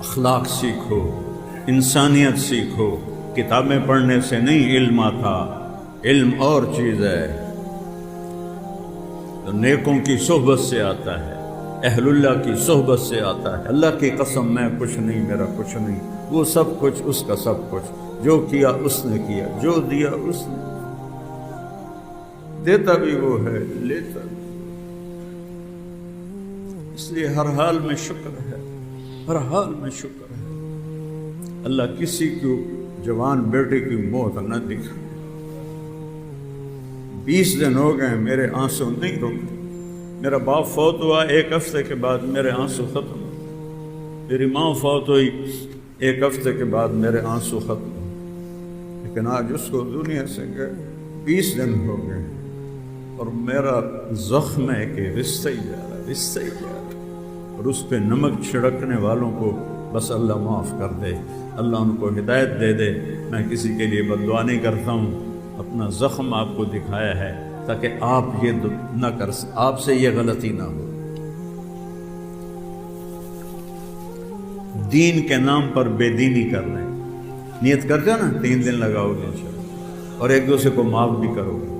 اخلاق سیکھو، انسانیت سیکھو۔ کتابیں پڑھنے سے نہیں علم آتا، علم اور چیز ہے تو نیکوں کی صحبت سے آتا ہے، اہل اللہ کی صحبت سے آتا ہے۔ اللہ کی قسم میں کچھ نہیں، میرا کچھ نہیں، وہ سب کچھ اس کا سب کچھ، جو کیا اس نے کیا، جو دیا اس نے، دیتا بھی وہ ہے، لیتا بھی۔ اس لیے ہر حال میں شکر ہے، ہر حال میں شکر ہے۔ اللہ کسی کو جوان بیٹے کی موت نہ دکھا۔ 20 دن ہو گئے میرے آنسو نہیں رکے۔ میرا باپ فوت ہوا 1 ہفتے کے بعد میرے آنسو ختم ہوئے، میری ماں فوت ہوئی 1 ہفتے کے بعد میرے آنسو ختم ہوئے، لیکن آج اس کو دنیا سے گئے 20 دن ہو گئے اور میرا زخم ہے کہ رشتہ ہی جا رہا، رشتہ ہی جا رہا۔ اور اس پہ نمک چھڑکنے والوں کو بس اللہ معاف کر دے، اللہ ان کو ہدایت دے دے۔ میں کسی کے لیے بد دعا نہیں کرتا ہوں، اپنا زخم آپ کو دکھایا ہے تاکہ آپ یہ نہ کر، آپ سے یہ غلطی نہ ہو۔ دین کے نام پر بے دینی کر رہے ہیں، نیت کرتے ہو نا 3 دن لگاؤ گے انشاءاللہ، اور ایک دوسرے کو معاف بھی کرو گے۔